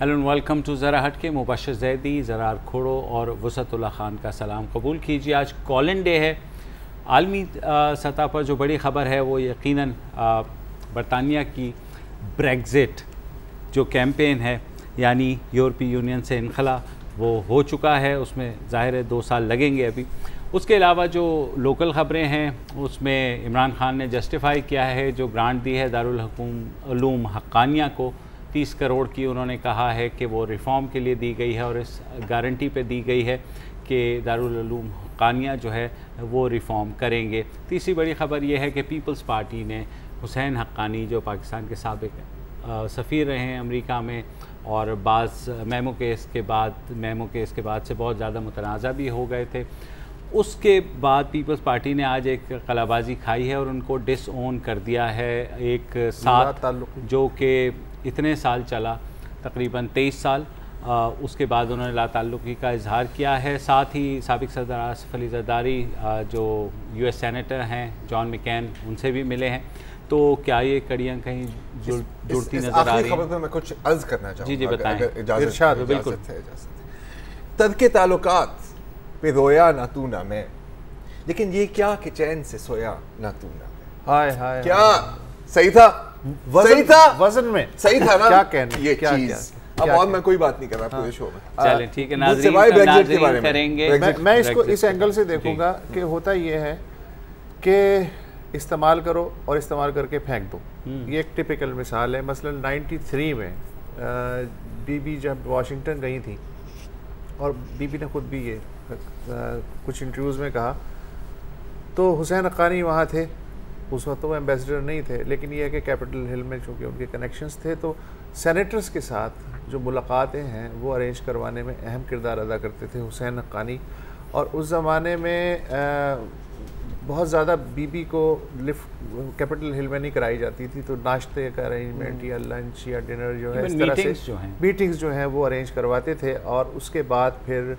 Hello welcome to ज़रा हट के। मुबशर जैदी, ज़रार खोड़ो और वसअतुल्लाह ख़ान का सलाम कबूल कीजिए। आज कॉलिन डे है। आलमी सतह पर जो बड़ी ख़बर है वो यकीनन बरतानिया की ब्रेग्ज़िट जो कैंपेन है, यानी यूरोपीय यूनियन से इनखला, वो हो चुका है। उसमें ज़ाहिर है 2 साल लगेंगे अभी। उसके अलावा जो लोकल ख़बरें हैं उसमें इमरान खान ने जस्टिफाई किया है जो ग्रांट दी है दारुल उलूम हक्कानिया को 30 करोड़ की। उन्होंने कहा है कि वो रिफ़ॉर्म के लिए दी गई है और इस गारंटी पे दी गई है कि दारुल उलूम हक्कानिया जो है वो रिफ़ॉर्म करेंगे। तीसरी बड़ी ख़बर ये है कि पीपल्स पार्टी ने हुसैन हक्कानी जो पाकिस्तान के साबिक़ सफ़ीर रहे हैं अमेरिका में और बाज़ मेमो केस के बाद से बहुत ज़्यादा मुतनाज़ा भी हो गए थे, उसके बाद पीपल्स पार्टी ने आज एक कलाबाजी खाई है और उनको डिसओन कर दिया है एक साथ जो कि इतने साल चला, तकरीबन 23 साल। उसके बाद उन्होंने लाताल्लुकी का इजहार किया है। साथ ही साबिक़ सदर आसिफ अली ज़रदारी जो US सेनेटर हैं जॉन मैकेन, उनसे भी मिले हैं। तो क्या ये कड़ियाँ कहीं जुड़ती नज़र आ रही हैं? मैं कुछ अर्ज करना चाहूँगा। जी बताएं। बिल्कुल। तर्के ताल्लुकात पे रोया ना तू ना मैं, लेकिन ये क्या कि चैन से सोया ना तू ना मैं। हाय हाय, क्या सही था? सही था, वजन में सही था ना? क्या कहना ये चीज अब और मैं कोई बात नहीं कर रहा पूरे शो में। चलें ठीक है, नाज़रीन करेंगे। मैं इसको इस एंगल से देखूंगा कि होता ये है कि इस्तेमाल करो और इस्तेमाल करके फेंक दो। ये एक टिपिकल मिसाल है। मसलन 93 में बीबी जब वाशिंगटन गई थी और बीबी ने खुद भी ये कुछ इंटरव्यूज़ में कहा, तो हुसैन हक्कानी वहाँ थे। उस वक्त तो वो एम्बेसडर नहीं थे, लेकिन ये है कि कैपिटल हिल में चूँकि उनके कनेक्शंस थे, तो सेनेटर्स के साथ जो मुलाकातें हैं वो अरेंज करवाने में अहम किरदार अदा करते थे हुसैन हक्कानी। और उस ज़माने में बहुत ज़्यादा बीबी को लिफ्ट कैपिटल हिल में नहीं कराई जाती थी, तो नाश्ते का अरेंजमेंट या लंच या डिनर जो है इस तरह से मीटिंग्स जो हैं वो अरेंज करवाते थे। और उसके बाद फिर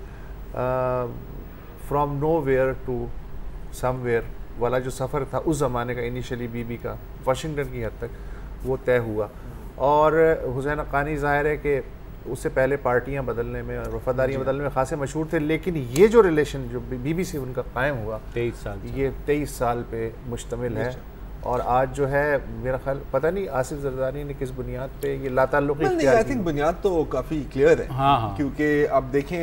from nowhere to somewhere वाला जो सफ़र था उस ज़माने का, इनिशियली बीबी का वाशिंगटन की हद तक वो तय हुआ। और हुसैन हक्कानी ज़ाहिर है कि उससे पहले पार्टियां बदलने में और वफादारियां बदलने में खासे मशहूर थे, लेकिन ये जो रिलेशन जो बीबी से उनका कायम हुआ 23 साल पे मुश्तमिल है। और आज जो है मेरा ख्याल पता नहीं आसिफ जरदारी ने किस बुनियाद पे ये लाताल्लुक़ी आई थिंक बुनियाद तो काफ़ी क्लियर है। हाँ। क्योंकि आप देखें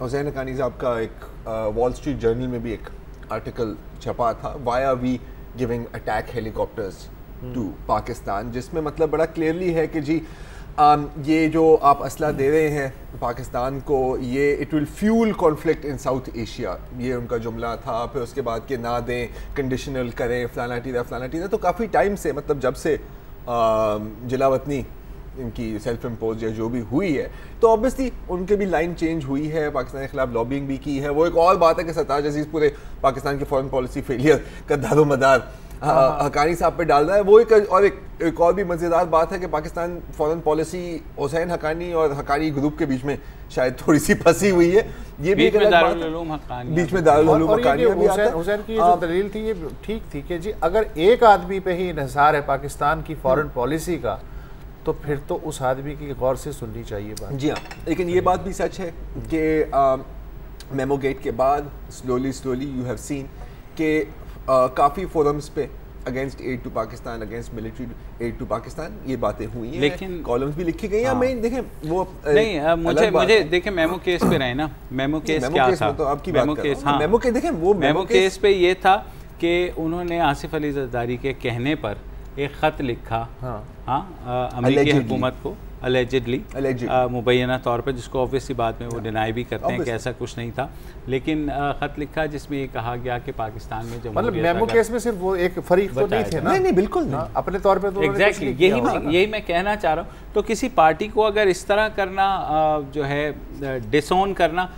हुसैन हक्कानी साहब का एक वॉल स्ट्रीट जर्नल में भी एक आर्टिकल छपा था, why are we giving attack helicopters to Pakistan, जिसमें मतलब बड़ा क्लियरली है कि जी ये जो आप असला दे रहे हैं पाकिस्तान को, ये it will fuel conflict in south Asia, ये उनका जुमला था। फिर उसके बाद कि ना दें, कंडीशनल करें, फलाना टीना। तो काफ़ी टाइम से मतलब जब से जिलावतनी इनकी सेल्फ इम्पोज या जो भी हुई है, तो ऑब्वियसली उनके भी लाइन चेंज हुई है, पाकिस्तान के खिलाफ लॉबिंग भी की है। वो एक और बात है कि सरताज अजीज़ पूरे पाकिस्तान की फॉरेन पॉलिसी फेलियर का दारोमदार हक्कानी साहब पे डाल रहा है। वो एक और भी मज़ेदार बात है कि पाकिस्तान फॉरेन पॉलिसी हुसैन हक्कानी और हक्कानी ग्रुप के बीच में शायद थोड़ी सी फंसी हुई है। ये भी एक अलग बात है, बीच में दारुल उलूम हक्कानिया भी आता है। हुसैन की जो दलील थी ये ठीक थी कि जी अगर एक आदमी पे ही इन्हिसार है पाकिस्तान की फॉरेन पॉलिसी का, तो फिर तो उस आदमी की गौर से सुननी चाहिए बात। जी हाँ, लेकिन ये बात भी सच है कि मेमो गेट के बाद स्लोली यू हैव सीन कि काफ़ी फोरम्स पे against aid to Pakistan, against military aid to Pakistan ये बातें हुई हैं, लेकिन कॉलम्स भी लिखी गई हैं। मैं देखें वो नहीं, मुझे देखें मेमो केस पे रहे ना। मेमो केस क्या था? तो आपकी मेमो केस, हाँ, मेमो केस देखें, वो मेमो केस पे ये था कि उन्होंने आसिफ अली जरदारी के कहने पर एक ख़त लिखा अमेरिकी हुकूमत को, अलेजिडली मुबैना तौर पर, जिसको ऑब्वियसली बाद में वो डिनाई भी करते हैं कि ऐसा कुछ नहीं था, लेकिन ख़त लिखा जिसमें ये कहा गया कि पाकिस्तान में जो मतलब मेमो केस में सिर्फ वो एक फरीक तो नहीं थे ना? नहीं बिल्कुल नहीं, अपने तौर पे तो एग्जैक्टली यही मैं कहना चाह रहा हूँ। तो किसी पार्टी को अगर इस तरह करना जो है डिसोन करना,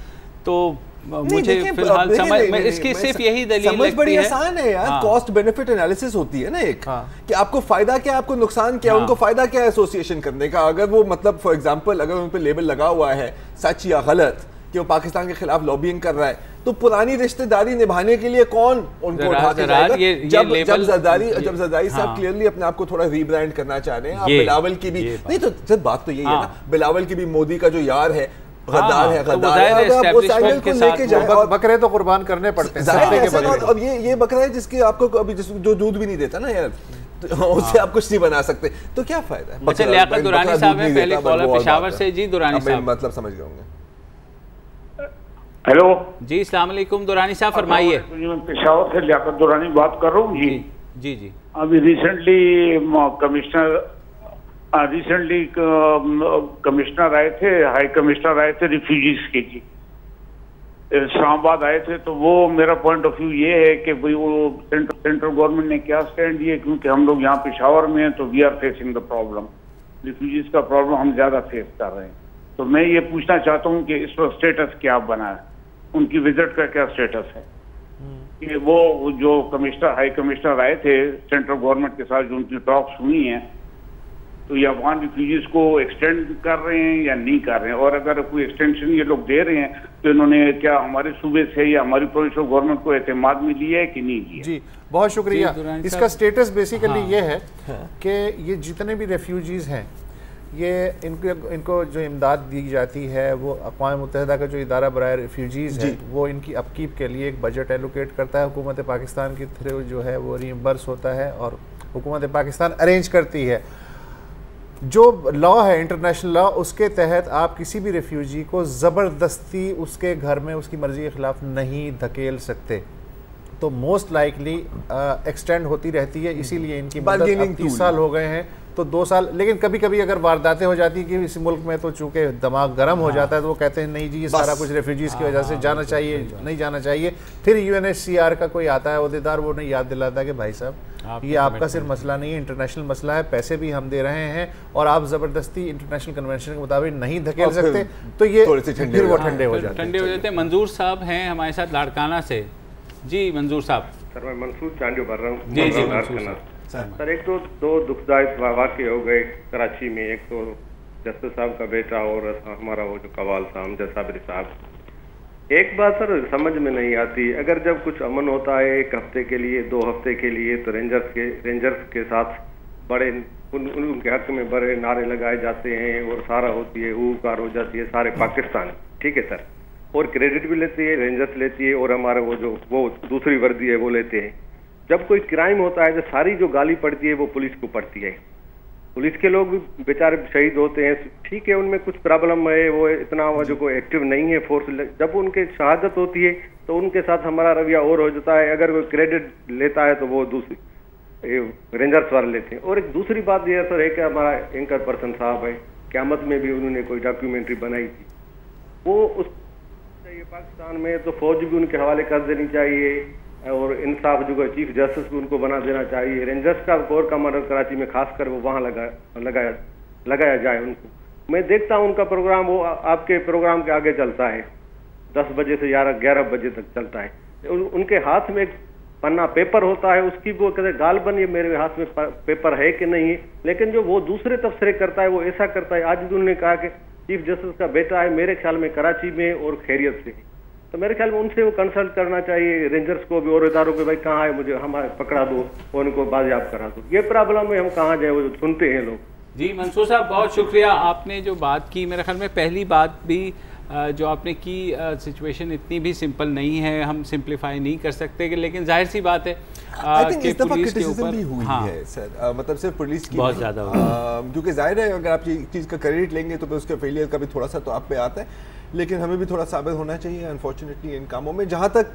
तो मुझे फिलहाल समझ में इसकी सिर्फ यही दलील समझ बड़ी आसान है यार। कॉस्ट बेनिफिट एनालिसिस होती है ना एक, कि आपको फायदा क्या, आपको नुकसान क्या, उनको फायदा क्या है एसोसिएशन करने का। अगर वो मतलब फॉर एग्जांपल अगर उन पे लेबल लगा हुआ है सच या गलत कि वो पाकिस्तान के खिलाफ लॉबिंग कर रहा है, तो पुरानी रिश्तेदारी निभाने के लिए कौन उनको उठा के जाएगा? जब जरदारी साहब क्लियरली अपने आप को थोड़ा रीब्रांड करना चाह रहे हैं, आप बिलावल की भी नहीं, तो सर बात तो यही है ना, बिलावल की भी मोदी का जो यार है, गद्दार है, गद्दार है, अगर आप उस एंगल को लेके जाए, और बकरे तो कुर्बान करने पड़ते हैं, और ये बकरा है जिसके आपको अभी जो दूध भी नहीं देता ना यार, तो उससे आप कुछ नहीं बना सकते, तो क्या फायदा है? अच्छा, लियाकत दुरानी साहब है पहले कॉलर पेशावर से। जी दुरानी साहब, मतलब समझ गए होंगे। हेलो जी, अस्सलाम वालेकुम दुरानी साहब, फरमाइए। पेशावर से लियाकत दुरानी बात कर रहा हूँ जी। जी जी, अभी रिसेंटली कमिश्नर आए थे, हाई कमिश्नर आए थे रिफ्यूजीज के जी, इस्लामाबाद आए थे। तो वो मेरा पॉइंट ऑफ व्यू ये है कि भाई वो सेंट्रल गवर्नमेंट ने क्या स्टैंड लिया, क्योंकि हम लोग यहाँ पेशावर में हैं तो we are facing the problem, refugees का प्रॉब्लम हम ज्यादा फेस कर रहे हैं। तो मैं ये पूछना चाहता हूँ कि इस वक्त स्टेटस क्या बना है, उनकी विजिट का क्या स्टेटस है? कि वो जो हाई कमिश्नर आए थे सेंट्रल गवर्नमेंट के साथ, जो उनकी टॉक्स हुई हैं, तो ये अफगान रिफ्यूजीज को एक्सटेंड कर रहे हैं या नहीं कर रहे हैं? और अगर कोई एक्सटेंशन ये लोग दे रहे हैं तो इन्होंने क्या हमारे सूबे से या हमारी प्रोविंशियल गवर्नमेंट को एतमाद में लिया है कि नहीं लिया? जी बहुत शुक्रिया। इसका स्टेटस बेसिकली ये है कि ये जितने भी रेफ्यूजीज हैं, ये इनको जो इमदाद दी जाती है, वो अक़वाम मुत्तहिदा का जो इदारा बराए रेफ्यूजीज़ है, वो इनकी अपकीप के लिए एक बजट एलोकेट करता है, हुकूमत पाकिस्तान के थ्रू जो है वो रीइंबर्स होता है और हुकूमत पाकिस्तान अरेंज करती है। जो लॉ है इंटरनेशनल लॉ, उसके तहत आप किसी भी रेफ्यूजी को ज़बरदस्ती उसके घर में उसकी मर्ज़ी के ख़िलाफ़ नहीं धकेल सकते, तो मोस्ट लाइकली एक्सटेंड होती रहती है। इसीलिए इनकी मदद 30 साल हो गए हैं, तो 2 साल। लेकिन कभी कभी अगर वारदातें हो जाती है कि इस मुल्क में, तो चूंकि दिमाग गर्म हो जाता है, तो वो कहते हैं नहीं जी ये सारा कुछ रेफ्यूजीज़ की वजह से जाना चाहिए, नहीं जाना चाहिए। फिर UNHCR का कोई आता है अहदेदार, वो नहीं याद दिलाता है कि भाई साहब ये आपका सिर्फ मसला नहीं है, इंटरनेशनल मसला है, पैसे भी हम दे रहे हैं और आप ज़बरदस्ती इंटरनेशनल कन्वेंशन के मुताबिक नहीं धकेल सकते, तो ये फिर वो ठंडे हो जाते हैं। मंजूर साहब हैं हमारे साथ लाड़काना से। जी मंजूर साहब। सर मैं मंसूर चांडियो कर रहा हूँ। जी जी सर, एक तो 2 दुखदायक वाक़े हो गए कराची में। एक तो जस्टिस साहब का बेटा और हमारा वो जो कवाल साहब जसाबरी साहब। एक बात सर समझ में नहीं आती, अगर जब कुछ अमन होता है 1 हफ्ते के लिए 2 हफ्ते के लिए, तो रेंजर्स के साथ बड़े उनके हक में बड़े नारे लगाए जाते हैं और सारा होती है, ऊकार हो जाती है सारे पाकिस्तान, ठीक है सर, और क्रेडिट भी लेती है रेंजर्स लेती है और हमारे वो दूसरी वर्दी है वो लेते हैं। जब कोई क्राइम होता है तो सारी जो गाली पड़ती है वो पुलिस को पड़ती है। पुलिस के लोग भी बेचारे शहीद होते हैं, ठीक है उनमें कुछ प्रॉब्लम है, वो इतना जो कोई एक्टिव नहीं है फोर्स। जब उनके शहादत होती है तो उनके साथ हमारा रवैया और हो जाता है। अगर कोई क्रेडिट लेता है तो वो दूसरी रेंजर्स वाले लेते हैं। और एक दूसरी बात यह सर है कि हमारा एंकर पर्सन साहब है, क़यामत में भी उन्होंने कोई डॉक्यूमेंट्री बनाई थी, वो उस पाकिस्तान में तो फौज भी उनके हवाले कर देनी चाहिए और इंसाफ जो चीफ जस्टिस भी उनको बना देना चाहिए। रेंजर्स का कोर कमांडर कराची में खासकर वो वहाँ लगाया जाए उनको। मैं देखता हूँ उनका प्रोग्राम, वो आपके प्रोग्राम के आगे चलता है, 10 बजे से 11 बजे तक चलता है। उनके हाथ में एक पन्ना पेपर होता है, उसकी वो कहते गालबन ये मेरे हाथ में पेपर है कि नहीं है, लेकिन जो वो दूसरे तबसरे करता है वो ऐसा करता है। आज भी उन्होंने कहा कि चीफ जस्टिस का बेटा है मेरे ख्याल में कराची में और खैरियत से, तो मेरे ख्याल में उनसे वो कंसल्ट करना चाहिए, रेंजर्स को भी और इदारों को, भाई कहाँ है मुझे हमारे पकड़ा दो और उनको बाजियाब करा दो। ये प्रॉब्लम है, हम कहाँ जाए वो सुनते हैं लोग। जी मंसूर साहब बहुत शुक्रिया, आपने जो बात की, मेरे ख्याल में पहली बात भी जो आपने की, सिचुएशन इतनी भी सिंपल नहीं है, हम सिंप्लीफाई नहीं कर सकते, लेकिन जाहिर सी बात है कि पुलिस के ऊपर भी हुई है सर, मतलब सिर्फ पुलिस की बहुत ज़्यादा, क्योंकि जाहिर है अगर आप ये चीज़ का क्रेडिट लेंगे तो उसके फेलियर का भी थोड़ा सा तो आप पे आता है, लेकिन हमें भी थोड़ा साबित होना चाहिए अनफॉर्चुनेटली इन कामों में। जहाँ तक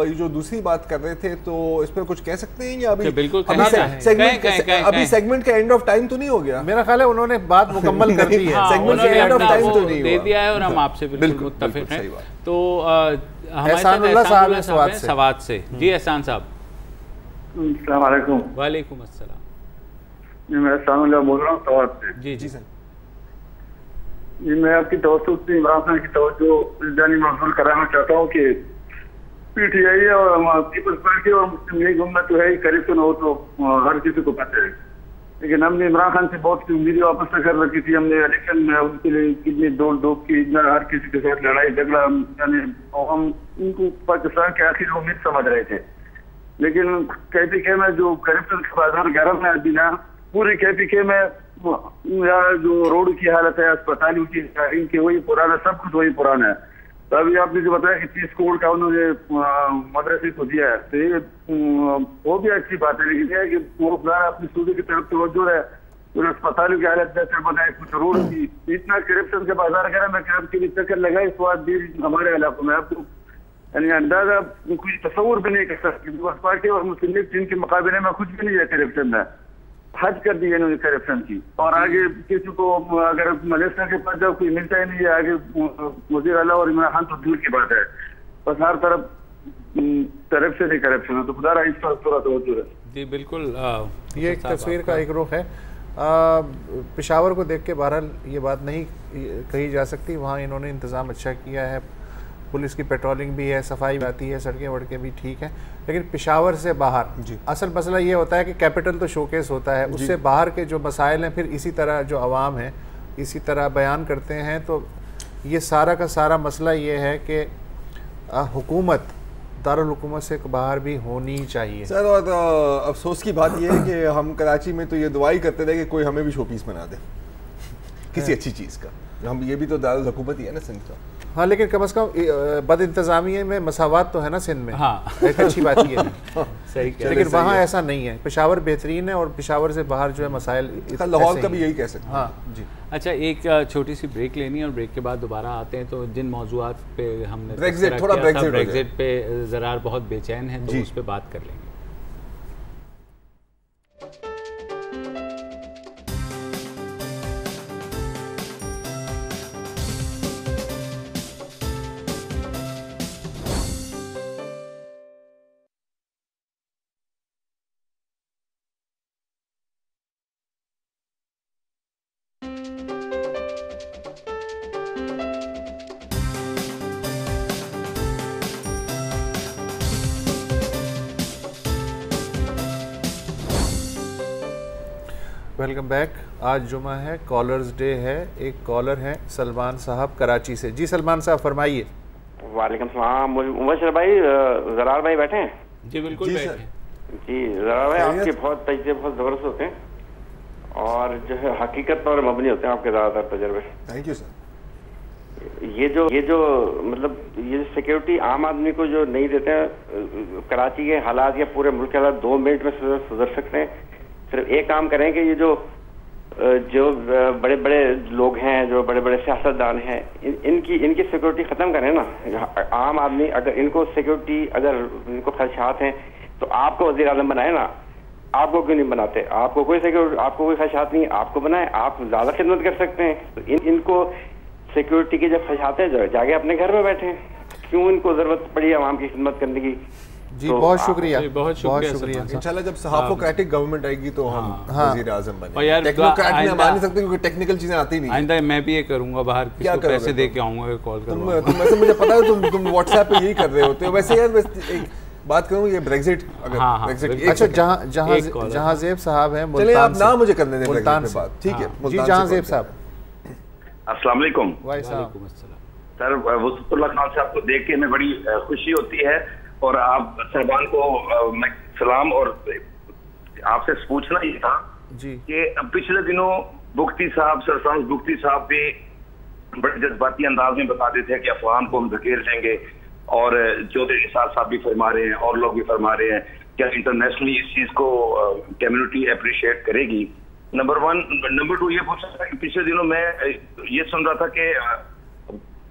ये जो दूसरी बात कर रहे थे, तो इस पर कुछ कह सकते हैं या अभी सेगमेंट का एंड ऑफ टाइम तो नहीं हो गया? मेरा ख्याल है उन्होंने बात मुकम्मल कर दी है, सेगमेंट का एंड ऑफ टाइम तो नहीं दे दिया है और हम आपसे बिल्कुल मुत्तफिक हैं। तो एहसानुल्लाह साहब सवाद से। जी एहसान साहब। अस्सलाम वालेकुम। वालेकुम अस्सलाम। मैं एहसानुल्लाह बोल रहा हूँ सवाद से। जी जी सर। जी मैं आपकी तवज्जो इमरान खान की तवज्जो जानी मौसूल कराना चाहता हूँ कि PTI और पीपल्स पार्टी और मुस्लिम लीग उम्मत जो है करप्शन हो तो हर किसी को पता है। लेकिन हमने इमरान खान से बहुत सी उम्मीदें वापस कर रखी थी। हमने इलेक्शन में उनके लिए कितनी दौड़ धूप की, इतना हर किसी के साथ लड़ाई झगड़ा, यानी हम उनको पाकिस्तान के आखिर उम्मीद समझ रहे थे। लेकिन KPK में जो करप्शन का बाजार गर्म है अभी ना, पूरी KPK में जो रोड की हालत है, अस्पतालों की, इनके वही पुराना, सब कुछ वही पुराना है। तो अभी आपने जो बताया कि 30 करोड़ का उन्होंने मदरसे को दिया है, तो ये वो भी अच्छी बात है। लेकिन यह कि वो अपनी सूबे की तरफ तवज्जो है, तो अस्पतालों की हालत बेहतर बनाए, कुछ रोड की, इतना करप्शन के बाजार करा मैं आपके लिए चक्कर लगाए इस बात भी हमारे इलाकों में। आपको यानी अंदाजा कुछ तस्वुर भी नहीं कर सकते। पार्टी और मुस्लिम लीग जिनके मुकाबले में कुछ भी नहीं है करप्शन में, हद कर दी इन्होंने करप्शन की। और आगे किसी को अगर मलेशिया के पास जाओ कोई मिलता ही नहीं है, आगे वज़ीर आला और इमरान खान तो दूर की बात है, बस हर तरफ करप्शन ही करप्शन है। तो खुदा इस पर थोड़ा तवज्जो है। जी बिल्कुल, ये एक तस्वीर का एक रुख है। पेशावर को देख के बहरहाल ये बात नहीं कही जा सकती, वहाँ इन्होंने इंतज़ाम अच्छा किया है, पुलिस की पेट्रोलिंग भी है, सफाई भी आती है, सड़कें वड़कें भी ठीक हैं। लेकिन पेशावर से बाहर असल मसला ये होता है कि कैपिटल तो शोकेस होता है, उससे बाहर के जो मसाइल हैं फिर इसी तरह जो अवाम है इसी तरह बयान करते हैं। तो ये सारा का सारा मसला ये है कि हुकूमत दारुल हुकूमत से बाहर भी होनी चाहिए सर। और अफसोस की बात यह है कि हम कराची में तो ये दुआ ही करते थे कि कोई हमें भी शोपीस बना दे किसी अच्छी चीज़ का। हम ये भी तो दारुल हुकूमत ही है ना सिंध का। हाँ, लेकिन कम से कम बद इंतज़ामिया में मसावात तो है ना सिंध में। हाँ एक अच्छी बात ये है। सही कह, लेकिन वहाँ ऐसा नहीं है। पेशावर बेहतरीन है और पेशावर से बाहर जो है मसाइल, लाहौर का भी यही कह सकते हैं। हाँ जी। अच्छा, एक छोटी सी ब्रेक लेनी है और ब्रेक के बाद दोबारा आते हैं। तो जिन मौजूआत पे हमने ब्रेक्जिट पे ज़रार बहुत बेचैन है, तो उस पर बात कर लेंगे। Welcome back. आज जुमा है, कॉलर्स डे है। एक कॉलर हैं सलमान साहब कराची से। जी सलमान साहब फरमाइए। वालेकुम सलाम। मुबशर भाई, ज़रार भाई बैठे हैं? जी बिल्कुल जी बैठे। जी ज़रार भाई, आपके बहुत तजर्बे बहुत ज़बरदस्त होते हैं और जो है हकीकत पर मबनी होते हैं आपके ज़्यादातर तजर्बे। Thank you sir. ये जो मतलब ये सिक्योरिटी आम आदमी को जो नहीं देते हैं, कराची के हालात या पूरे मुल्क के हालात 2 मिनट में सुधर सकते हैं। सिर्फ एक काम करें कि ये जो बड़े बड़े लोग हैं, जो बड़े बड़े सियासतदान हैं, इनकी सिक्योरिटी ख़त्म करें ना। आम आदमी अगर इनको सिक्योरिटी, अगर इनको ख़दशात हैं तो आपको वज़ीर आज़म बनाए ना, आपको क्यों नहीं बनाते? आपको कोई सिक्योरिटी, आपको कोई ख़दशात नहीं, आपको बनाए, आप ज़्यादा खिदमत कर सकते हैं। तो इनको सिक्योरिटी की जब ख़दशात है जाके अपने घर में बैठे, क्यों इनको ज़रूरत पड़ी आवाम की खिदमत करने की? जी तो बहुत शुक्रिया, बहुत शुक्रिया। इंशाल्लाह जब सहाफोक्रेटिक गवर्नमेंट आएगी तो हम वज़ीर आज़म बनेंगे। और यार टेक्नोक्रेट में मान नहीं सकते क्योंकि टेक्निकल चीजें आती नहीं। आइंदा मैं भी ये करूंगा, बाहर किसी को पैसे दे के आऊंगा, कॉल करूंगा। तुम वैसे मुझे पता है तुम व्हाट्सएप पे यही कर रहे होते हो। वैसे यार एक बात करूं, ये ब्रेक्जिट, अगर अच्छा जहांजेब साहब हैं, चलिए आप नाम मुझे करने दें मुल्तान से बात, ठीक है? जी जहांजेब साहब, अस्सलाम वालेकुम। वालेकुम अस्सलाम। सर, वसूलुल्लाह खान साहब को देख के हमें बड़ी खुशी होती है और आप साहबान को मैं सलाम। और आपसे पूछना ये था जी कि पिछले दिनों बुख्ती साहब, सरफराज बुख्ती साहब भी बड़े जज्बाती अंदाज में बताते थे कि अफगान को हम धकेल लेंगे, और चौधरी निसार साहब भी फरमा रहे हैं और लोग भी फरमा रहे हैं। क्या इंटरनेशनली इस चीज को कम्युनिटी अप्रिशिएट करेगी? नंबर 1। नंबर 2 ये पूछा था कि पिछले दिनों मैं ये सुन रहा था कि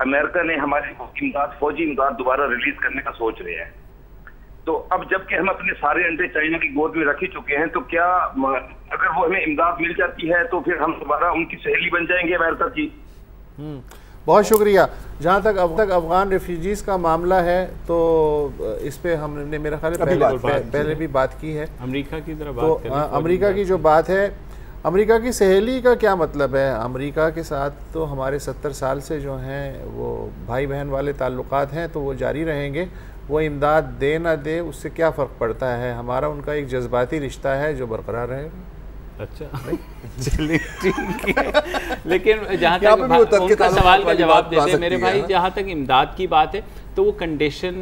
अमेरिका ने हमारी इमदाद, फौजी इमदाद दोबारा रिलीज करने का सोच रहे हैं। तो अब जबकि हम अपने सारे अंडे चाइना की गोद में रख ही चुके हैं, तो क्या अगर वो हमें इमदाद मिल जाती है तो फिर हम दोबारा उनकी सहेली बन जाएंगे अमेरिका की? बहुत शुक्रिया। जहाँ तक अब तक अफगान रेफ्यूजीज़ का मामला है तो इस पे हमने मेरा ख्याल पहले भी बात की है। अमेरिका की तरफ तो अमेरिका की जो बात है, अमेरिका की सहेली का क्या मतलब है? अमेरिका के साथ तो हमारे 70 साल से जो हैं वो भाई बहन वाले ताल्लुकात हैं, तो वो जारी रहेंगे। वो इमदाद दे ना दे उससे क्या फ़र्क पड़ता है? हमारा उनका एक जज्बाती रिश्ता है जो बरकरार रहेगा। अच्छा चलिए ठीक है। लेकिन जहाँ तक उनका सवाल का जवाब देते मेरे भाई, जहाँ तक इमदाद की बात है तो वो कंडीशन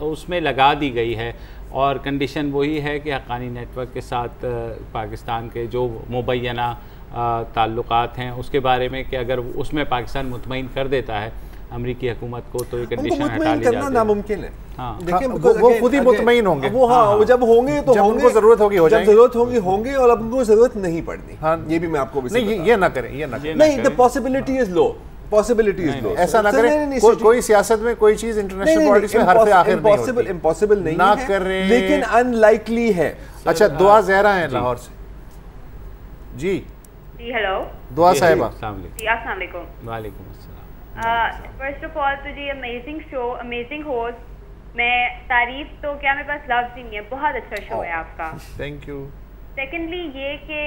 उसमें लगा दी गई है, और कंडीशन वही है कि हक्कानी नेटवर्क के साथ पाकिस्तान के जो मुबैना ताल्लुकात हैं उसके बारे में कि अगर उसमें पाकिस्तान मुतमईन कर देता है अमरीकी हुकूमत को तो ये कंडीशन हटा ली जाती है। नामुमकिन है। हाँ, देखिए वो खुद ही मुतमईन होंगे। वो हाँ, जब होंगे तो होंगे, उनको जरूरत होगी हो जाएंगे, जब जरूरत होगी होंगे, और अब उनको जरूरत नहीं पड़नी। हाँ, ये भी मैं आपको नहीं, ये ना करें, ये ना करें। नहीं, the possibility is low, possibility is low. ऐसा ना करें। कोई सियासत में कोई चीज इंटरनेशनल पॉलिटिक्स में हर पे आखिर नहीं होती। इम्पॉसिबल नहीं ना है, करें, लेकिन अनलाइकली है। अच्छा, दुआ ज़हरा है लाहौर से जी। हेलो दुआ साहिबा, अस्सलाम वालेकुम। वालेकुम अस्सलाम। फर्स्ट ऑफ ऑल तो जी अमेजिंग शो, अमेजिंग होस्ट, मैं तारीफ तो क्या मेरे पास लफ्ज़ ही नहीं है, बहुत अच्छा शो है आपका, थैंक यू। सेकेंडली ये कि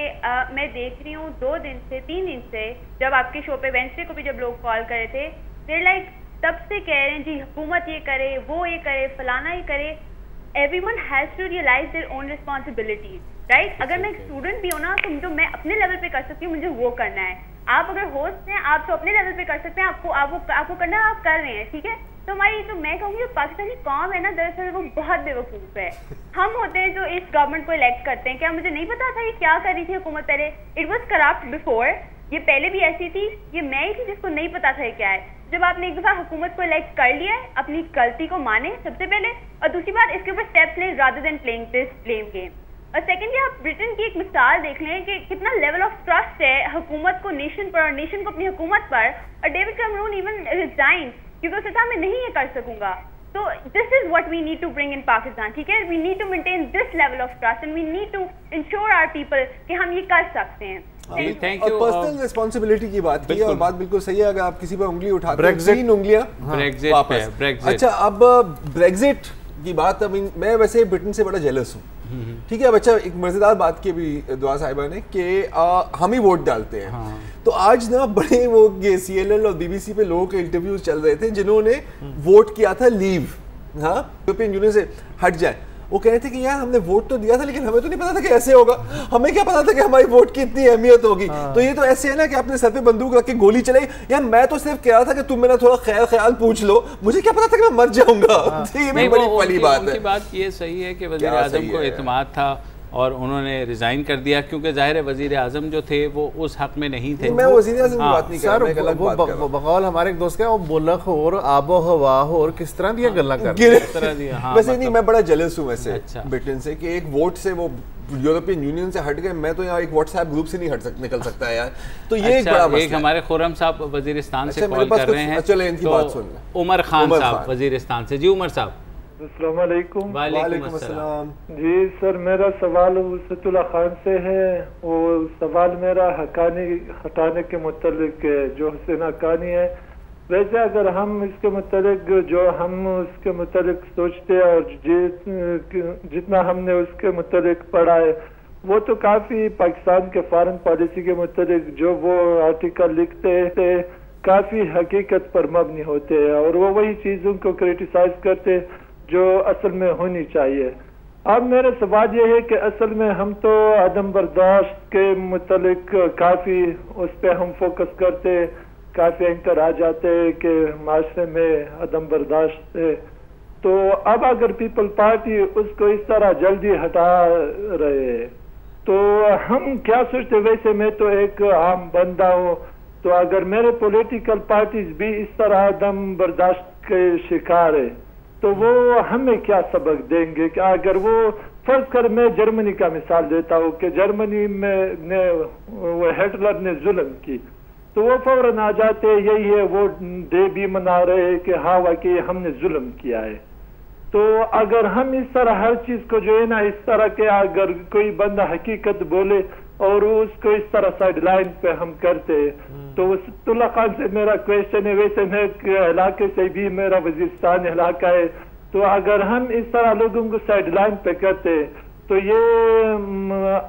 मैं देख रही हूँ 2 दिन से 3 दिन से, जब आपके शो पे वेंसडे को भी जब लोग कॉल करे थे, देर लाइक तब से कह रहे हैं जी हुकूमत ये करे, वो ये करे, फलाना ये करे। Everyone has to realize their own responsibilities, right? अगर मैं एक स्टूडेंट भी हूँ ना, तो जो मैं अपने लेवल पे कर सकती हूँ मुझे वो करना है। आप अगर होस्ट हैं, आप तो अपने लेवल पे कर सकते हैं, आपको करना है, आप कर रहे हैं, ठीक है। तो हमारी तो मैं कहूँगी पाकिस्तानी कौम है ना, दरअसल वो बहुत बेवकूफ़ है। हम होते हैं जो इस गवर्नमेंट को इलेक्ट करते हैं, क्या मुझे नहीं पता था ये क्या कर रही थी हुकूमत पहले? इट वॉज करप्ट बिफोर, ये पहले भी ऐसी थी, ये मैं ही थी जिसको नहीं पता था ये क्या है। जब आपने एक दफ़ा हुकूमत को इलेक्ट कर लिया है, अपनी गलती को माने सबसे पहले, और दूसरी बात इसके ऊपर स्टेप्स लें rather than playing this blame game. और सेकेंडली आप ब्रिटेन की एक मिसाल देख लें कि कितना लेवल ऑफ ट्रस्ट है हुकूमत को नेशन पर और नेशन को अपनी हुकूमत पर। और डेविड कैमरून इवन रिजाइन क्योंकि उसने कहा मैं नहीं ये कर सकूंगा। तो this is what we need to bring in Pakistan, ठीक है। We need to maintain this level of trust and we need to ensure our people कि हम ये कर सकते हैं। Thank you. पर्सनल रिस्पॉन्सिबिलिटी की बात की और बात बिल्कुल सही है। अगर आप किसी पर उंगली उठाते हैं, 3 उंगलियां ब्रेक्जिट। अच्छा, अब ब्रेक्जिट की बात, अब मैं वैसे ब्रिटेन से बड़ा जेलस हूँ, ठीक है। अब अच्छा, एक मजेदार बात की भी दुआ साहिबा ने कि हम ही वोट डालते हैं। हाँ। तो आज ना बड़े वो CNN और BBC पे लोगों के इंटरव्यूज चल रहे थे जिन्होंने वोट किया था लीव, हाँ, यूरोपियन यूनियन से हट जाए। वो कह रहे थे कि यार हमने वोट तो दिया था लेकिन हमें तो नहीं पता था कि ऐसे होगा, हमें क्या पता था कि हमारी वोट की इतनी अहमियत होगी। हाँ। तो ये तो ऐसे है ना कि अपने सर पे बंदूक रख के गोली चले, यार मैं तो सिर्फ कह रहा था कि तुम मेरा थोड़ा ख्याल पूछ लो, मुझे क्या पता था कि मैं मर जाऊंगा। हाँ। ये भी बड़ी बड़ी बात है। बात ये सही है कि वज़ीर आज़म को एतमाद था और उन्होंने रिजाइन कर दिया, क्योंकि जाहिर है वज़ीर आज़म जो थे वो उस हक में नहीं थे। मैं वज़ीर आज़म की बात नहीं कर रहा, मैं एक अलग बात कर रहा हूं। बकौल हमारे एक दोस्त का वो मुल्क और आबो हवा और किस तरह दिया गल्ला कर दिया। वैसे नहीं, मैं बड़ा जेलस हूं वैसे ब्रिटेन से कि एक वोट से वो यूरोपियन यूनियन से हट गए। मैं तो यहाँ एक व्हाट्सएप ग्रुप से नहीं निकल सकता है यार। तो ये एक बड़ा मसला है। हमारे खुर्रम साहब वज़ीरिस्तान से कॉल कर रहे हैं, चले इनकी बात सुन लें। उमर खान साहब वज़ीरिस्तान से। जी उमर साहब। अस्सलाम वालेकुम। वालेकुम अस्सलाम। जी सर, मेरा सवाल वसतुल्लाह खान से है। वो सवाल मेरा हटाने के मुतल्लिक है, जो हुसैन हक्कानी है। वैसे अगर हम इसके मुतल्लिक जो हम उसके मुतल्लिक सोचते हैं और जितना हमने उसके मुतल्लिक पढ़ा है, वो तो काफ़ी पाकिस्तान के फॉरेन पॉलिसी के मुतल्लिक जो वो आर्टिकल लिखते थे काफ़ी हकीकत पर मबनी होते हैं और वो वही चीज़ों को क्रिटिसाइज करते जो असल में होनी चाहिए। अब मेरा सवाल ये है कि असल में हम तो अदम बर्दाश्त के मुतल्लिक काफ़ी उस पर हम फोकस करते, काफ़ी एंकर आ जाते कि माशरे में अदम बर्दाश्त है। तो अब अगर पीपल पार्टी उसको इस तरह जल्दी हटा रहे तो हम क्या सोचते? वैसे मैं तो एक आम बंदा हूँ, तो अगर मेरे पॉलिटिकल पार्टीज भी इस तरह अदम बर्दाश्त के शिकार है तो वो हमें क्या सबक देंगे? कि अगर वो फर्ज कर, मैं जर्मनी का मिसाल देता हूँ कि जर्मनी में वो हिटलर ने जुल्म की तो वो फौरन आ जाते, यही है वो डे भी मना रहे हैं कि हाँ वाकई हमने जुल्म किया है। तो अगर हम इस तरह हर चीज को जो है ना इस तरह के, अगर कोई बंदा हकीकत बोले और उसको इस तरह साइड लाइन पे हम करते तो वसतुल्लाह खान से मेरा क्वेश्चन है, वैसे मैं इलाके से भी, मेरा वजीरिस्तान इलाका है, तो अगर हम इस तरह लोगों को साइड लाइन पे करते तो ये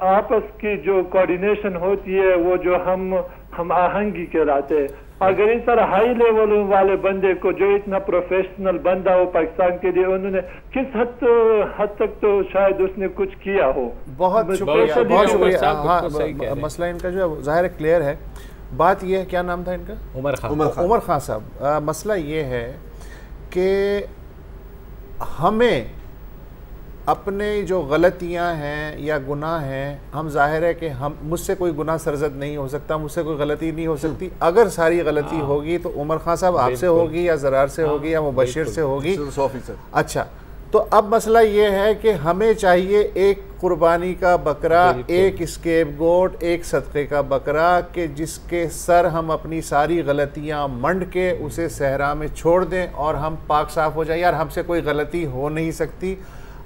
आपस की जो कोऑर्डिनेशन होती है वो जो हम आहंगी कहलाते हैं, अगर इस तरह हाई लेवल वाले बंदे को, जो इतना प्रोफेशनल बंदा हो पाकिस्तान के लिए, उन्होंने किस हद तक तो शायद उसने कुछ किया हो। बहुत शुक्रिया, बहुत शुक्रिया। हाँ, मसला इनका जो है ज़ाहिर क्लियर है। बात ये है, क्या नाम था इनका? उमर खान साहब। मसला ये है कि हमें अपने जो गलतियां हैं या गुनाह हैं, हम जाहिर है कि हम, मुझसे कोई गुनाह सरजद नहीं हो सकता, मुझसे कोई गलती नहीं हो सकती। अगर सारी गलती होगी तो उमर खान साहब आपसे होगी या ज़रार से होगी या मुबशिर से होगी। अच्छा, तो अब मसला ये है कि हमें चाहिए एक कुर्बानी का बकरा, एक स्केप गोट, एक सदक़े का बकरा, कि जिसके सर हम अपनी सारी गलतियां मंड के उसे सहरा में छोड़ दें और हम पाक साफ हो जाए। यार हमसे कोई गलती हो नहीं सकती।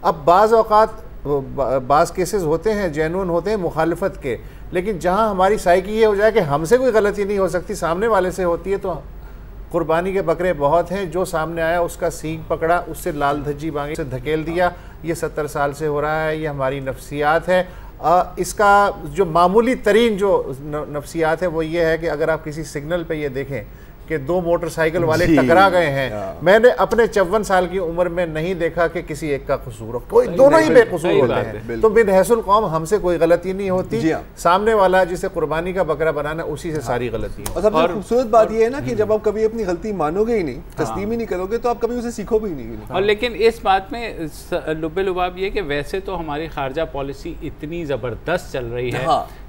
अब बाज़ औक़ात बाज़ केसेस होते हैं, जेन्युइन होते हैं मुखालफत के, लेकिन जहाँ हमारी साइकी ये हो जाए कि हमसे कोई गलती नहीं हो सकती, सामने वाले से होती है, तो कुर्बानी के बकरे बहुत हैं। जो सामने आया उसका सींग पकड़ा, उससे लाल धज्जी मांगी, उसे धकेल दिया। ये 70 साल से हो रहा है, ये हमारी नफ्सियात है। इसका जो मामूली तरीन जो नफ्सियात है वो ये है कि अगर आप किसी सिग्नल पे ये देखें कि दो मोटरसाइकिल वाले टकरा गए हैं, मैंने अपने 54 साल की उम्र में नहीं देखा कि किसी एक का कसूर हो, कोई दोनों ही बेकसूर होते हैं। तो बिनहैसुल कौम हमसे कोई गलती नहीं होती, सामने वाला जिसे कुर्बानी का बकरा बनाना उसी से सारी गलती है। और सबसे खूबसूरत बात यह है ना कि जब आप कभी अपनी गलती मानोगे ही नहीं, तस्लीम ही नहीं करोगे, तो आप कभी उसे सीखोगे ही नहीं। और लेकिन इस बात में लुब्बे लुबाब ये कि वैसे तो हमारी खारजा पॉलिसी इतनी ज़बरदस्त चल रही है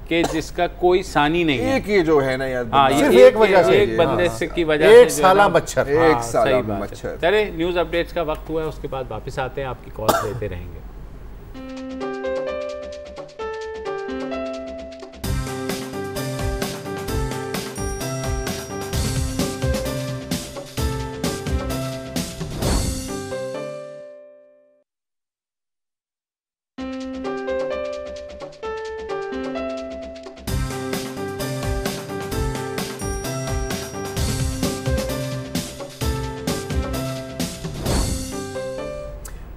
कि जिसका कोई सानी नहीं है। एक ये जो है ना यार, सिर्फ एक वजह से, एक बंदे से की वजह से, एक साला मच्छर, एक साला मच्छर। चले, न्यूज़ अपडेट्स का वक्त हुआ है, उसके बाद वापस आते हैं, आपकी कॉल देते रहेंगे।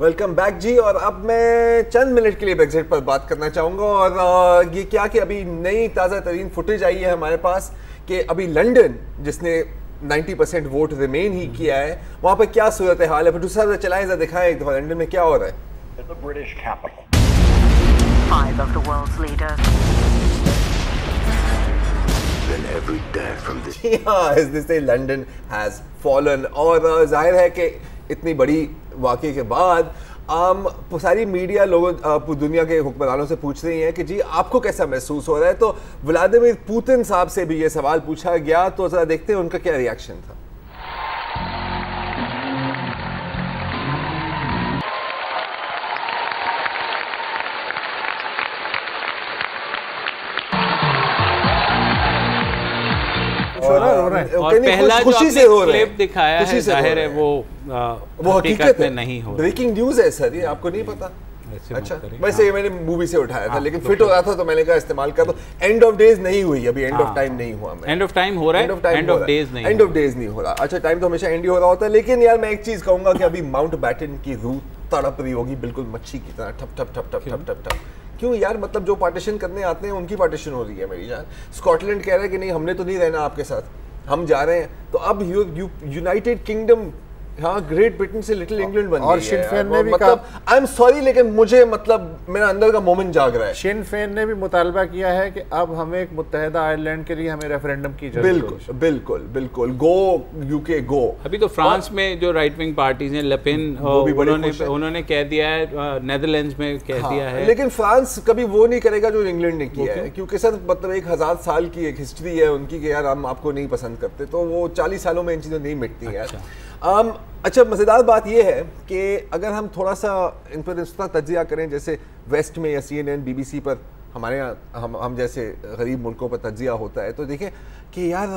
वेलकम बैक जी। और अब मैं चंद मिनट के लिए ब्रेक्जिट पर बात करना चाहूँगा। और ये क्या कि अभी नई ताज़ा तरीन फुटेज आई है हमारे पास कि अभी लंदन, जिसने 90% वोट रिमेन ही किया है, वहाँ पर क्या सूरत हाल है। प्रोड्यूसर साहब चलाएं, जरा दिखाएं एक दफ़ा लंदन में क्या हो रहा है। British capital. 5 of the world's leaders. Then every day from this. as they say, London has fallen. और जाहिर है कि इतनी बड़ी वाक़े के बाद सारी मीडिया लोगों दुनिया के हुक्मरानों से पूछ रही हैं कि जी आपको कैसा महसूस हो रहा है। तो व्लादिमीर पुतिन साहब से भी ये सवाल पूछा गया, तो ज़रा देखते हैं उनका क्या रिएक्शन था। और पहला जो आपने क्लिप दिखाया है, जाहिर है वो हकीकत में नहीं हो। ब्रेकिंग न्यूज़ है सर, ये आपको नहीं पता। अच्छा, वैसे ये मैंने मूवी से उठाया था, लेकिन फिट हो रहा था तो मैंने कहा इस्तेमाल कर दो। एंड ऑफ डेज नहीं हुई अभी, एंड ऑफ टाइम नहीं हुआ। एंड ऑफ टाइम हो रहा है, एंड ऑफ डेज नहीं, एंड ऑफ डेज नहीं हो रहा। अच्छा, टाइम तो हमेशा एंड ही हो रहा होता है। लेकिन यार मैं एक चीज कहूंगा कि अभी माउंट बैटन की रूह तड़प रही होगी बिल्कुल मच्छी की तरह, ठप ठप ठप ठप ठप ठप ठप। क्यों यार, मतलब जो पार्टीशन करने आते हैं उनकी पार्टीशन हो रही है मेरी जान। स्कॉटलैंड कह रहा है कि नहीं, हमने तो नहीं रहना आपके साथ, हम जा रहे हैं। तो अब यूनाइटेड किंगडम, हाँ, ग्रेट ब्रिटेन से लिटिल इंग्लैंड बन गई है। और शिन फेन ने भी मतलब आई एम सॉरी, लेकिन मुझे मतलब मेरा अंदर का मोमेंट जाग रहा है। शिन फेन ने भी मुतालबा किया है कि अब हमें एक मुत्तहिदा आयरलैंड के लिए हमें रेफरेंडम की जरूरत है। बिल्कुल बिल्कुल बिल्कुल, गो यूके गो। अभी तो फ्रांस में जो राइट विंग पार्टीज हैं, लेपेन, उन्होंने कह दिया है, नेदरलैंड्स में कह दिया है। लेकिन फ्रांस कभी वो नहीं करेगा जो इंग्लैंड ने किया है, क्योंकि सर मतलब 1000 साल की एक हिस्ट्री है उनकी कि यार हम आपको नहीं पसंद करते, तो वो 40 सालों में इन चीज़ें नहीं मिटती यार। अच्छा, मज़ेदार बात यह है कि अगर हम थोड़ा सा इन पर इस तरह तज्जिया करें, जैसे वेस्ट में या CNN, BBC पर हमारे यहाँ हम जैसे गरीब मुल्कों पर तज्जिया होता है, तो देखें कि यार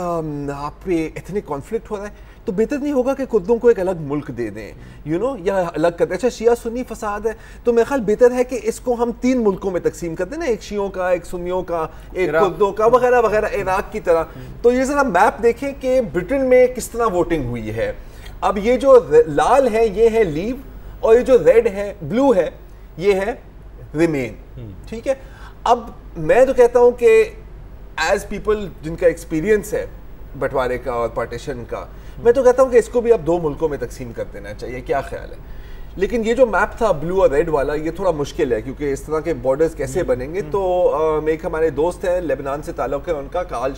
आप पे इतने कॉन्फ्लिक्ट हो रहा है, तो बेहतर नहीं होगा कि कुर्दों को एक अलग मुल्क दे दें, यू नो, या अलग कर दें। अच्छा, शिया सुन्नी फसाद है, तो मेरा ख्याल बेहतर है कि इसको हम 3 मुल्कों में तकसीम कर दें ना, एक शियों का, एक सुन्नियों का, एक कुर्दों का, वगैरह वगैरह, इराक की तरह। तो ये ज़रा मैप देखें कि ब्रिटेन में किस तरह वोटिंग हुई है। अब ये जो लाल है ये है लीव, और ये जो रेड है, ब्लू है, ये है रिमेन। ठीक है, अब मैं तो कहता हूं कि एज पीपल जिनका एक्सपीरियंस है, बंटवारे का और पार्टीशन का, मैं तो कहता हूँ कि इसको भी अब 2 मुल्कों में तकसीम कर देना चाहिए। क्या ख्याल है? लेकिन ये जो मैप था ब्लू और रेड वाला, ये थोड़ा मुश्किल है क्योंकि इस तरह के बॉर्डर्स कैसे बनेंगे। तो एक हमारे दोस्त हैं, लेबनान से ताल्लुक़ है उनका, काल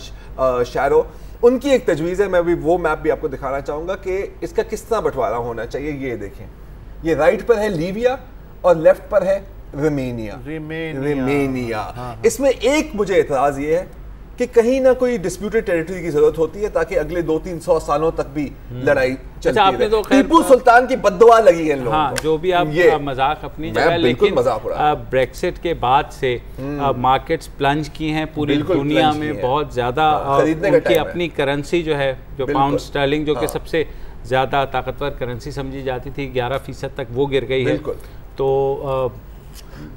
शारो, उनकी एक तजवीज़ है। मैं भी वो मैप भी आपको दिखाना चाहूँगा कि इसका किस तरह बंटवारा होना चाहिए। ये देखें, ये राइट पर है लीबिया और लेफ्ट पर है रोमेनिया। इसमें एक मुझे एतराज़ ये है कि कहीं ना कोई डिस्प्यूटेड टेरिटरी की जरूरत होती है ताकि अगले 200-300 सालों तक भी लड़ाई चलती रहे। तो टीपू सुल्तान की बद्दुआ लगी है लोगों को। जो भी आप मजाक अपनी जगह, लेकिन ब्रेक्सिट के बाद से मार्केट्स प्लंज की हैं पूरी दुनिया में बहुत ज्यादा। उनकी अपनी करेंसी जो है, जो पाउंड स्टर्लिंग, जो कि सबसे ज्यादा ताकतवर करेंसी समझी जाती थी, 11% तक वो गिर गई है। तो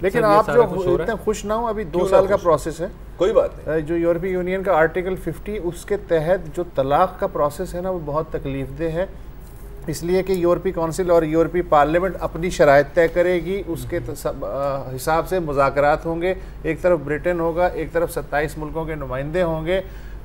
लेकिन आप जो इतने खुश ना हो, अभी 2 साल का प्रोसेस है, कोई बात नहीं। जो यूरोपीय यूनियन का आर्टिकल 50 उसके तहत जो तलाक का प्रोसेस है ना, वो बहुत तकलीफदेह है, इसलिए कि यूरोपीय काउंसिल और यूरोपीय पार्लियामेंट अपनी शराइत तय करेगी, उसके हिसाब से मुज़ाकरात होंगे। एक तरफ ब्रिटेन होगा, एक तरफ 27 मुल्कों के नुमाइंदे होंगे,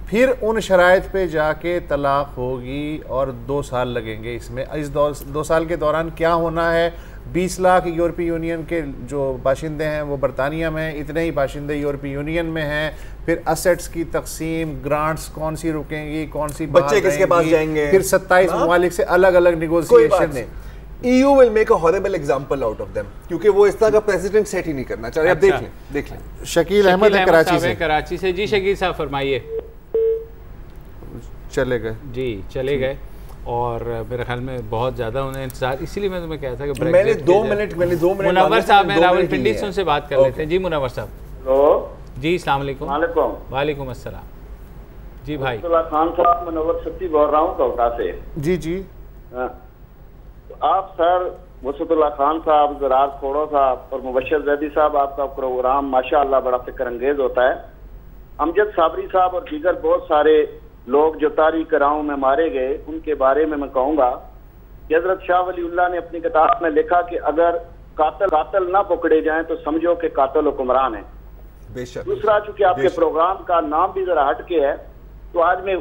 फिर उन शराइत पे जाके तलाक होगी और 2 साल लगेंगे इसमें। इस 2 साल के दौरान क्या होना है, 20 लाख यूरोपीय यूनियन के जो बाशिंदे हैं वो बरतानिया में हैं, इतने ही बाशिंदे यूरोपीय यूनियन में हैं। फिर असेट्स की तकसीम, ग्रांट्स कौन सी रुकेंगी, कौन सी बच्चे किसके पास जाएंगे, फिर 27 ममालिक से अलग अलग negotiation. EU will make a horrible example out of them, क्योंकि वो इस तरह का प्रेसिडेंट सेट ही नहीं करना चाह रहे। अब देख लें। शकील अहमद है कराची से। जी शकील साहब फरमाइए। चले गए जी, चले गए और मेरे ख्याल में बहुत ज़्यादा उन्हें इंतजार, इसीलिए मैं तुम्हें कहता कि मैंने 2 मिनट मुनव्वर साहब हैं रावलपिंडी से, उनसे बात कर लेते हैं। जी मुनव्वर साहब। हेलो जी, अस्सलाम वालेकुम। वालेकुम अस्सलाम। जी भाई। खान साहब, मुनव्वर सत्ती बोल रहा हूँ कोटा से। जी। आप सर वसतुल्लाह खान साहब, ज़रार खोड़ो साहब और मुबशर जैदी साहब, आपका प्रोग्राम माशाअल्लाह बड़ा फिक्रअंगेज होता है। अमजद साबरी साहब और दीगर बहुत सारे लोग जो तारीख कराओं में मारे गए, उनके बारे में मैं कहूँगा कि हजरत शाह वलीउल्लाह ने अपनी किताब में लिखा कि अगर कातिल ना पकड़े जाएं तो समझो कि कातिल हुक्मरान है। बेशक। दूसरा, चूंकि आपके प्रोग्राम का नाम भी जरा हट के है, तो आज मैं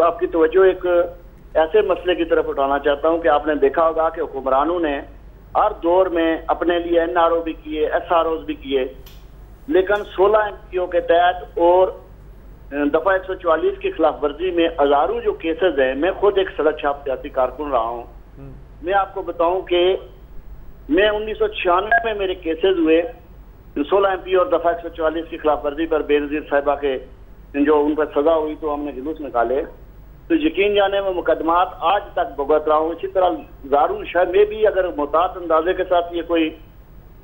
आपकी तवज्जो एक ऐसे मसले की तरफ उठाना चाहता हूँ कि आपने देखा होगा कि हुक्मरानों ने हर दौर में अपने लिए NRO भी किए, SROs भी किए, लेकिन 16 MPO के तहत और दफा 144 की खिलाफ वर्जी में हजारों जो केसेस हैं, मैं खुद एक सड़क छाप सियासी कारकुन रहा हूँ। मैं आपको बताऊं कि मैं 1996 में मेरे केसेस हुए 16 MP और दफा 144 की खिलाफ वर्जी पर बेनजीर साहिबा के जो उन पर सजा हुई तो हमने जुलूस निकाले। तो यकीन जाने में मुकदमात आज तक भुगत रहा हूँ। इसी तरह ज़ारून शहर में भी अगर मुताद अंदाजे के साथ ये कोई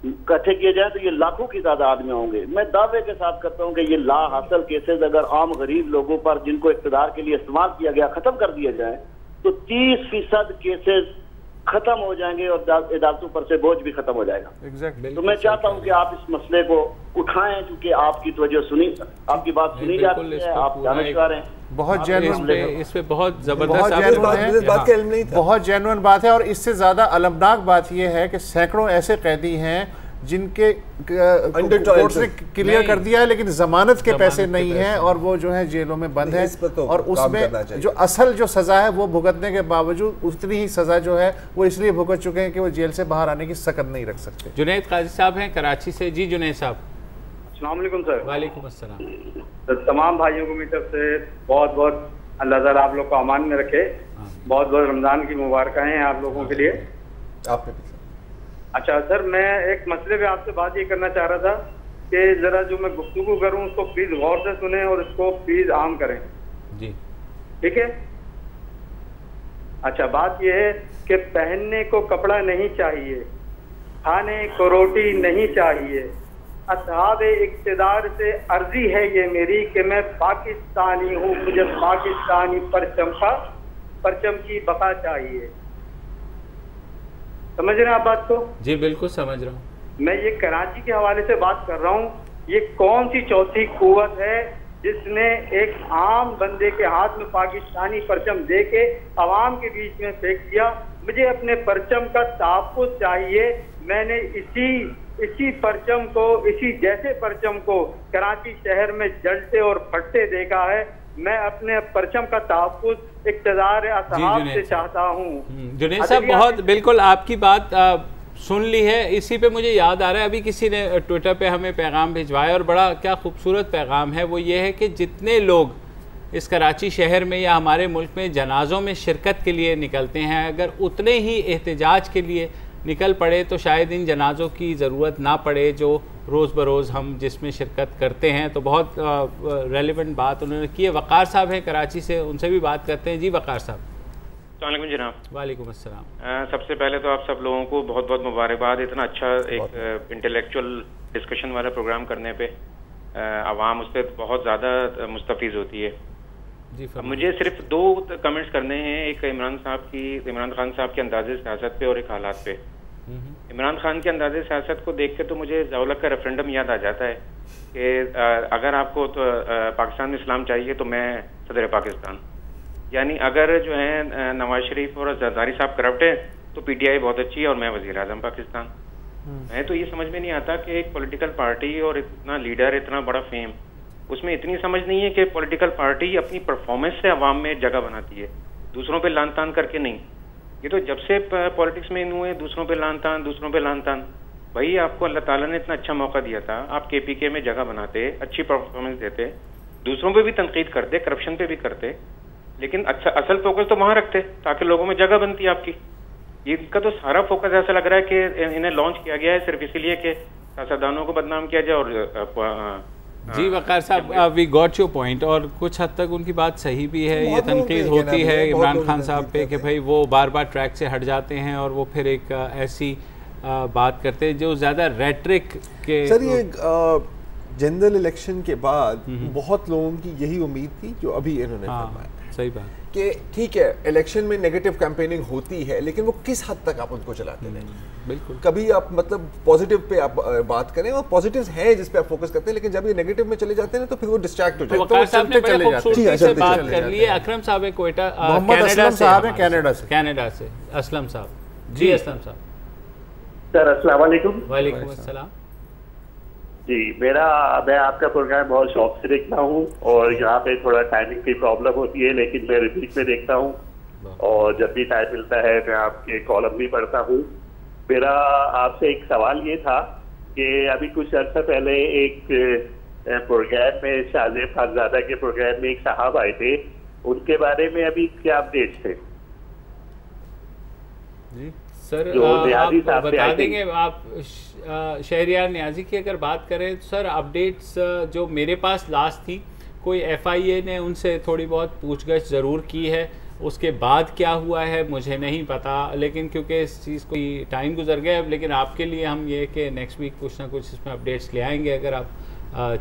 इकट्ठे किए जाए तो ये लाखों की तादाद में होंगे। मैं दावे के साथ करता हूँ कि ये ला हासिल केसेस अगर आम गरीब लोगों पर जिनको इक़्तिदार के लिए इस्तेमाल किया गया खत्म कर दिया जाए तो 30% केसेस खत्म हो जाएंगे और अदालतों पर से बोझ भी खत्म हो जाएगा। Exactly. तो मैं चाहता हूँ कि आप इस मसले को उठाएं, क्योंकि आपकी तवज्जो सुनी, आपकी बात सुनी जाती है, आप जानकार हैं। बहुत जेन्युइन, इस पे बहुत जबरदस्त बहुत जेन्युइन बात है। और इससे ज्यादा अलमनाक बात यह है कि सैकड़ों ऐसे कैदी हैं जिनके कोर्ट ने क्लियर कर दिया है लेकिन जमानत के पैसे नहीं हैं और वो जो है जेलों में बंद है, और उसमें जो असल जो सजा है वो भुगतने के बावजूद उतनी ही सजा जो है वो इसलिए भुगत चुके हैं कि वो जेल से बाहर आने की सकत नहीं रख सकते। जुनैद काजी साहब हैं कराची से। जी जुनैद साहब। अस्सलाम वालेकुम सर। वालेकुम अस्सलाम। तमाम भाइयों को मेरी तरफ से बहुत बहुत अल्लाह ताला आप लोग को अमान में रखे। बहुत बहुत रमज़ान की मुबारकाएं हैं आप लोगों के लिए। अच्छा सर, मैं एक मसले पे आपसे बात ये करना चाह रहा था कि जरा जो मैं गुफ्तगू करूं उसको प्लीज गौर से सुने और इसको प्लीज आम करें। जी ठीक है। अच्छा, बात यह है कि पहनने को कपड़ा नहीं चाहिए, खाने को रोटी नहीं चाहिए। असहाब इक़्तिदार से अर्जी है ये मेरी कि मैं पाकिस्तानी हूँ, मुझे पाकिस्तानी परचम की बका चाहिए। समझ रहे हैं आप बात को? जी बिल्कुल समझ रहा हूँ। मैं ये कराची के हवाले से बात कर रहा हूँ। ये कौन सी चौथी कुव्वत है जिसने एक आम बंदे के हाथ में पाकिस्तानी परचम दे के अवाम के बीच में फेंक दिया? मुझे अपने परचम का तहफ़्फ़ुज़ चाहिए। मैंने इसी परचम को, इसी जैसे परचम को कराची शहर में जलते और फटते देखा है। मैं अपने परचम का तहफ़्फ़ुज़ इक़्तिदार असहाब से चाहता हूँ। जुनैद साहब बहुत बिल्कुल आपकी बात सुन ली है। इसी पे मुझे याद आ रहा है, अभी किसी ने ट्विटर पे हमें पैगाम भिजवाया और बड़ा क्या खूबसूरत पैगाम है। वो ये है कि जितने लोग इस कराची शहर में या हमारे मुल्क में जनाज़ों में शिरकत के लिए निकलते हैं, अगर उतने ही एहतजाज के लिए निकल पड़े तो शायद इन जनाज़ों की ज़रूरत ना पड़े जो रोज़ बरोज़ हम जिसमें शिरकत करते हैं। तो बहुत रेलिवेंट बात उन्होंने की है। वक़ार साहब हैं कराची से, उनसे भी बात करते हैं। जी वक़ार साहब। अस्सलाम जनाब। वालेकुम अस्सलाम। सबसे पहले तो आप सब लोगों को बहुत बहुत मुबारकबाद, इतना अच्छा एक इंटेलेक्चुअल डिस्कशन वाला प्रोग्राम करने पे आवाम उससे बहुत ज़्यादा मुस्तफ़ीज़ होती है। मुझे सिर्फ 2 कमेंट्स करने हैं, एक इमरान खान साहब के अंदाज़े सियासत पे और एक हालात पे। इमरान खान के अंदाज़े सियासत को देख के तो मुझे ज़ौलक का रेफरेंडम याद आ जाता है कि अगर आपको तो पाकिस्तान में इस्लाम चाहिए तो मैं सदर पाकिस्तान, यानी अगर जो है नवाज शरीफ और जरदारी साहब करप्ट है तो PTI बहुत अच्छी है और मैं वज़ीर आज़म पाकिस्तान। मैं तो ये समझ में नहीं आता कि एक पॉलिटिकल पार्टी और इतना लीडर, इतना बड़ा फेम, उसमें इतनी समझ नहीं है कि पॉलिटिकल पार्टी अपनी परफॉर्मेंस से अवाम में जगह बनाती है, दूसरों पे लान तान करके नहीं। ये तो जब से पॉलिटिक्स में इन हुए दूसरों पे लान तान। भाई आपको अल्लाह ताला ने इतना अच्छा मौका दिया था, आप KPK में जगह बनाते, अच्छी परफॉर्मेंस देते, दूसरों पे भी तनकीद करते, करप्शन पे भी करते, लेकिन अच्छा असल फोकस तो वहाँ रखते ताकि लोगों में जगह बनती आपकी। इनका तो सारा फोकस ऐसा लग रहा है कि इन्हें लॉन्च किया गया है सिर्फ इसीलिए कि सियासतदानों को बदनाम किया जाए। और जी वक़ार साहब, वी गॉट योर पॉइंट, और कुछ हद तक उनकी बात सही भी है। ये तनकीद होती है इमरान खान साहब पे कि भाई वो बार बार ट्रैक से हट जाते हैं और वो फिर एक ऐसी बात करते हैं जो ज़्यादा रेट्रिक के। सर ये जनरल इलेक्शन के बाद बहुत लोगों की यही उम्मीद थी जो अभी इन्होंने फरमाया। सही बात कि ठीक है इलेक्शन में नेगेटिव कैंपेनिंग होती है, लेकिन वो किस हद तक आप उनको चलाते हैं। बिल्कुल, कभी आप मतलब पॉजिटिव पे आप बात करें और पॉजिटिव्स हैं जिस पे आप फोकस करते हैं, लेकिन जब ये नेगेटिव में चले जाते हैं तो फिर वो डिस्ट्रैक्ट हो जाते हैं। तो चलते चले जाते हैं। से बात कर लिए। अकरम साहब है कोयटा, मोहम्मद साहब है कनाडा से। असलम साहब। जी असलम साहब। सर अस्सलाम वालेकुम। वालेकुम अस्सलाम। जी मैं आपका प्रोग्राम बहुत शौक से देखता हूँ और यहाँ पे थोड़ा टाइमिंग की प्रॉब्लम होती है, लेकिन मैं रिपीट में देखता हूँ और जब भी टाइम मिलता है मैं आपके कॉलम भी पढ़ता हूँ। मेरा आपसे एक सवाल ये था कि अभी कुछ अर्सा पहले एक प्रोग्राम में शाहजेब खानजादा के प्रोग्राम में एक साहब आए थे, उनके बारे में अभी क्या अपडेट्स थे? जी सर आप बता देंगे। आप शहरियार न्याजी की अगर बात करें तो सर अपडेट्स जो मेरे पास लास्ट थी, कोई FIA ने उनसे थोड़ी बहुत पूछगछ ज़रूर की है, उसके बाद क्या हुआ है मुझे नहीं पता, लेकिन क्योंकि इस चीज़ को टाइम गुजर गया। लेकिन आपके लिए हम ये कि नेक्स्ट वीक कुछ ना कुछ इसमें अपडेट्स ले आएंगे अगर आप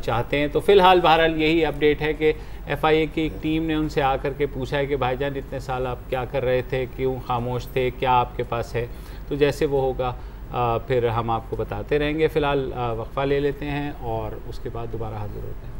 चाहते हैं तो। फ़िलहाल बहरहाल यही अपडेट है कि FIA की एक टीम ने उनसे आकर के पूछा है कि भाईजान इतने साल आप क्या कर रहे थे, क्यों खामोश थे, क्या आपके पास है। तो जैसे वो होगा फिर हम आपको बताते रहेंगे। फ़िलहाल वक्फा ले लेते हैं और उसके बाद दोबारा हाजिर होते हैं।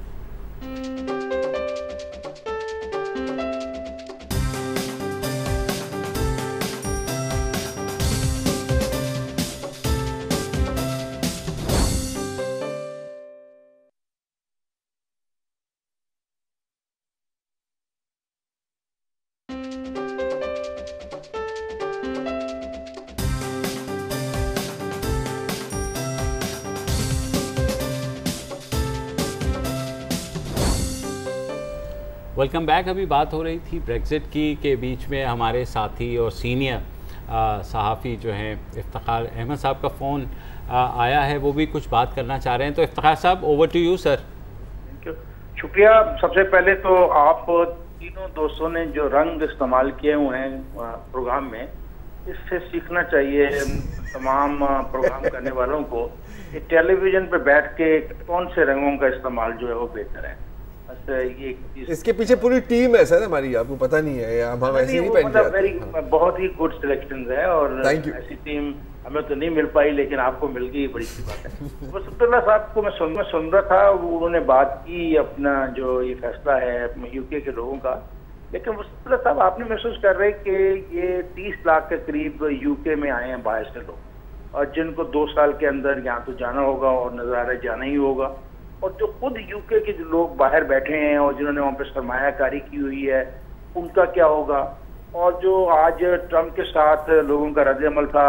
Welcome back. अभी बात हो रही थी ब्रेक्ज़िट की के बीच में हमारे साथी और सीनियर सहाफ़ी जो हैं इफ्तिखार अहमद साहब का फ़ोन आया है, वो भी कुछ बात करना चाह रहे हैं। तो इफ्तिखार साहब ओवर टू यू सर। शुक्रिया। सबसे पहले तो आप तीनों दोस्तों ने जो रंग इस्तेमाल किए हुए हैं प्रोग्राम में, इससे सीखना चाहिए तमाम प्रोग्राम करने वालों को कि टेलीविज़न पे बैठ के कौन से रंगों का इस्तेमाल जो है वो बेहतर है। ये इसके पीछे पूरी टीम है सर हमारी, आपको पता नहीं है, हम ऐसे नहीं पहन मतलब बहुत ही गुड सिलेक्शन है और ऐसी टीम हमें तो नहीं मिल पाई, लेकिन आपको मिल गई, बड़ी सी बात है। वसतुल्लाह साहब को मैं सुन रहा था, उन्होंने बात की अपना जो ये फैसला है UK के लोगों का, लेकिन वसतुल्लाह साहब आपने महसूस कर रहे कि ये 30 लाख के करीब UK में आए हैं बाहर से लोग, और जिनको 2 साल के अंदर यहाँ तो जाना होगा और नज़ारा जाना ही होगा, और जो खुद यूके के जो लोग बाहर बैठे हैं और जिन्होंने वहाँ पे सरमायाकारी की हुई है उनका क्या होगा? और जो आज ट्रम्प के साथ लोगों का रद्द-ए-अमल था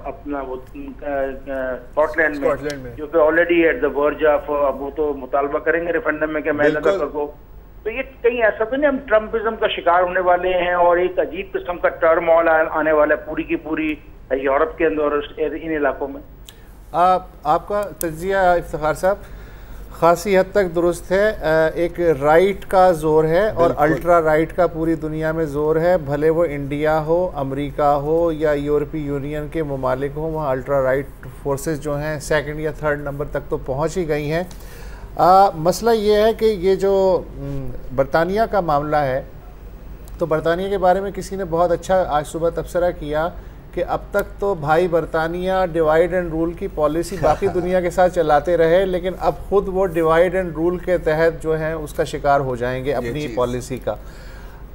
अपना वो स्कॉटलैंड में जो कि already at the verge of, अब वो तो मुतालबा करेंगे रेफरेंडम में कि मैं लगा करो, तो ये कहीं ऐसा तो नहीं हम ट्रम्पिज्म का शिकार होने वाले हैं और एक अजीब किस्म का टर्मोइल आने वाला है पूरी की पूरी यूरोप के अंदर और इन इलाकों में? आपका तज्जिया इफ्तिखार साहब खासी हद तक दुरुस्त है। एक राइट का जोर है और अल्ट्रा राइट का पूरी दुनिया में जोर है, भले वो इंडिया हो, अमेरिका हो या यूरोपीय यूनियन के ममालिक हो, वहाँ अल्ट्रा राइट फोर्सेस जो हैं सेकंड या थर्ड नंबर तक तो पहुँच ही गई हैं। मसला ये है कि ये जो बरतानिया का मामला है, तो बरतानिया के बारे में किसी ने बहुत अच्छा आज सुबह तबसरा किया कि अब तक तो भाई बरतानिया डिवाइड एंड रूल की पॉलिसी बाकी दुनिया के साथ चलाते रहे, लेकिन अब खुद वो डिवाइड एंड रूल के तहत जो है उसका शिकार हो जाएंगे अपनी पॉलिसी का।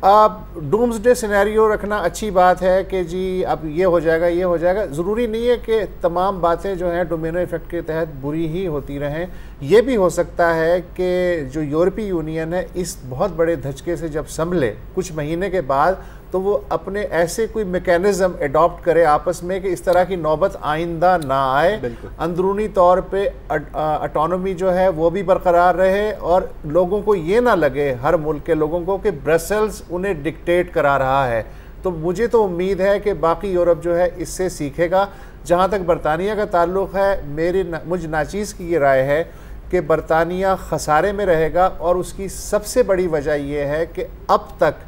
अब डूम्सडे सिनेरियो रखना अच्छी बात है कि जी अब ये हो जाएगा, ये हो जाएगा। ज़रूरी नहीं है कि तमाम बातें जो हैं डोमिनो इफेक्ट के तहत बुरी ही होती रहें। ये भी हो सकता है कि जो यूरोपीय यूनियन है इस बहुत बड़े धचके से जब संभले कुछ महीने के बाद, तो वो अपने ऐसे कोई मैकेनिज़्म एडॉप्ट करे आपस में कि इस तरह की नौबत आइंदा ना आए, अंदरूनी तौर पे ऑटोनॉमी जो है वो भी बरकरार रहे और लोगों को ये ना लगे, हर मुल्क के लोगों को, कि ब्रसेल्स उन्हें डिक्टेट करा रहा है। तो मुझे तो उम्मीद है कि बाकी यूरोप जो है इससे सीखेगा। जहाँ तक बरतानिया का ताल्लुक़ है, मुझ नाचीज़ की ये राय है कि बरतानिया खसारे में रहेगा और उसकी सबसे बड़ी वजह यह है कि अब तक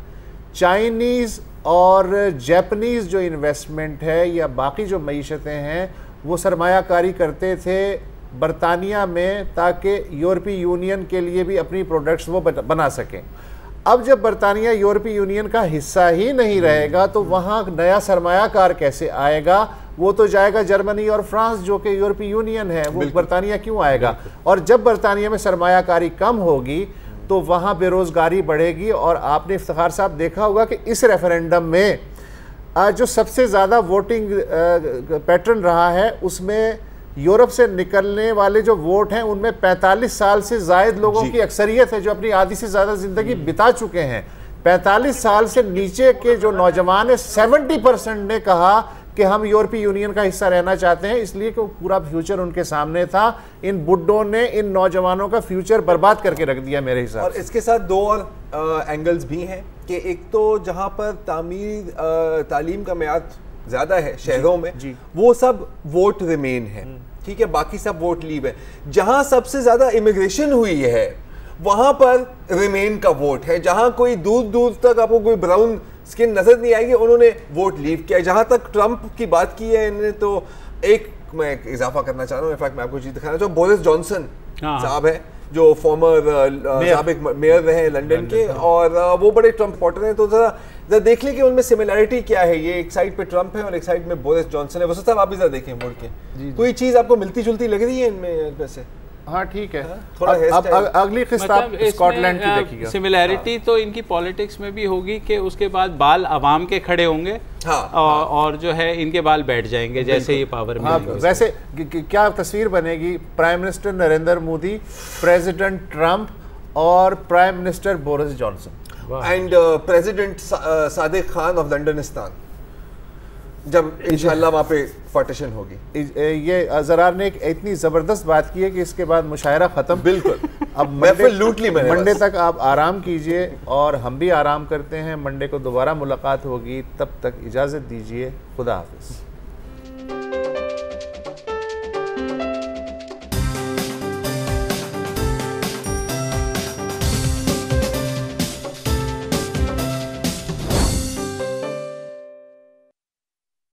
चाइनीज़ और जैपनीज़ जो इन्वेस्टमेंट है या बाकी जो मईशतें हैं वो सरमायाकारी करते थे बरतानिया में ताकि यूरोपीय यूनियन के लिए भी अपनी प्रोडक्ट्स वो बना सकें। अब जब बरतानिया यूरोपीय यूनियन का हिस्सा ही नहीं रहेगा तो वहाँ नया सरमायाकार कैसे आएगा? वो तो जाएगा जर्मनी और फ्रांस जो कि यूरोपीय यूनियन है, वो बरतानिया क्यों आएगा? और जब बरतानिया में सरमायाकारी कम होगी तो वहाँ बेरोज़गारी बढ़ेगी। और आपने इफ्तिखार साहब देखा होगा कि इस रेफरेंडम में जो सबसे ज़्यादा वोटिंग पैटर्न रहा है उसमें यूरोप से निकलने वाले जो वोट हैं उनमें 45 साल से ज़ायद लोगों की अक्सरियत है जो अपनी आधी से ज़्यादा ज़िंदगी बिता चुके हैं। 45 साल से नीचे के जो नौजवान है 70% ने कहा कि हम यूरोपीय यूनियन का हिस्सा रहना चाहते हैं, इसलिए कि पूरा फ्यूचर उनके सामने था। इन बुड्ढों ने इन नौजवानों का फ्यूचर बर्बाद करके रख दिया मेरे हिसाब से। और इसके साथ दो और एंगल्स भी हैं कि एक तो जहां पर तालीम का मेयाद ज़्यादा है शहरों में, वो सब वोट रिमेन है, ठीक है, बाकी सब वोट लीव है। जहां सबसे ज़्यादा इमिग्रेशन हुई है वहां पर रिमेन का वोट है। जहां कोई दूर दूर तक आपको कोई ब्राउन स्किन नजर नहीं आएगी, उन्होंने वोट लीव किया। जहां तक ट्रंप की बात की है इन्होंने, तो एक मैं इजाफा करना चाह रहा हूँ, इनफैक्ट मैं आपको चीज दिखाना चाहूँ, बोरिस जॉनसन साहब है जो फॉर्मर साबिक मेयर रहे लंदन के, और वो बड़े ट्रंप सपोर्टर हैं। तो जरा देख लें कि उनमें सिमिलैरिटी क्या है। ये एक साइड पे ट्रंप है और एक साइड में बोरिस जॉनसन है। वैसे साहब आप भी जरा देखें मुड़ के, कोई चीज़ आपको मिलती जुलती लग रही है इनमें वैसे? हाँ ठीक है, थोड़ा अब अगली किस्त आप स्कॉटलैंड की देखिएगा। सिमिलैरिटी तो इनकी पॉलिटिक्स में भी होगी कि उसके बाद बाल अवाम के खड़े होंगे और जो है इनके बाल बैठ जाएंगे जैसे ये पावर में। वैसे क्या तस्वीर बनेगी? Prime minister Narendra Modi, president Trump और prime minister Boris Johnson and president Sadiq Khan of Londonistan, जब इंशाल्लाह वहाँ पे पार्टीशन होगी। ये ज़रार ने एक इतनी ज़बरदस्त बात की है कि इसके बाद मुशायरा ख़त्म। बिल्कुल, अब मंडे तक आप आराम कीजिए और हम भी आराम करते हैं। मंडे को दोबारा मुलाकात होगी, तब तक इजाज़त दीजिए। खुदा हाफिज़।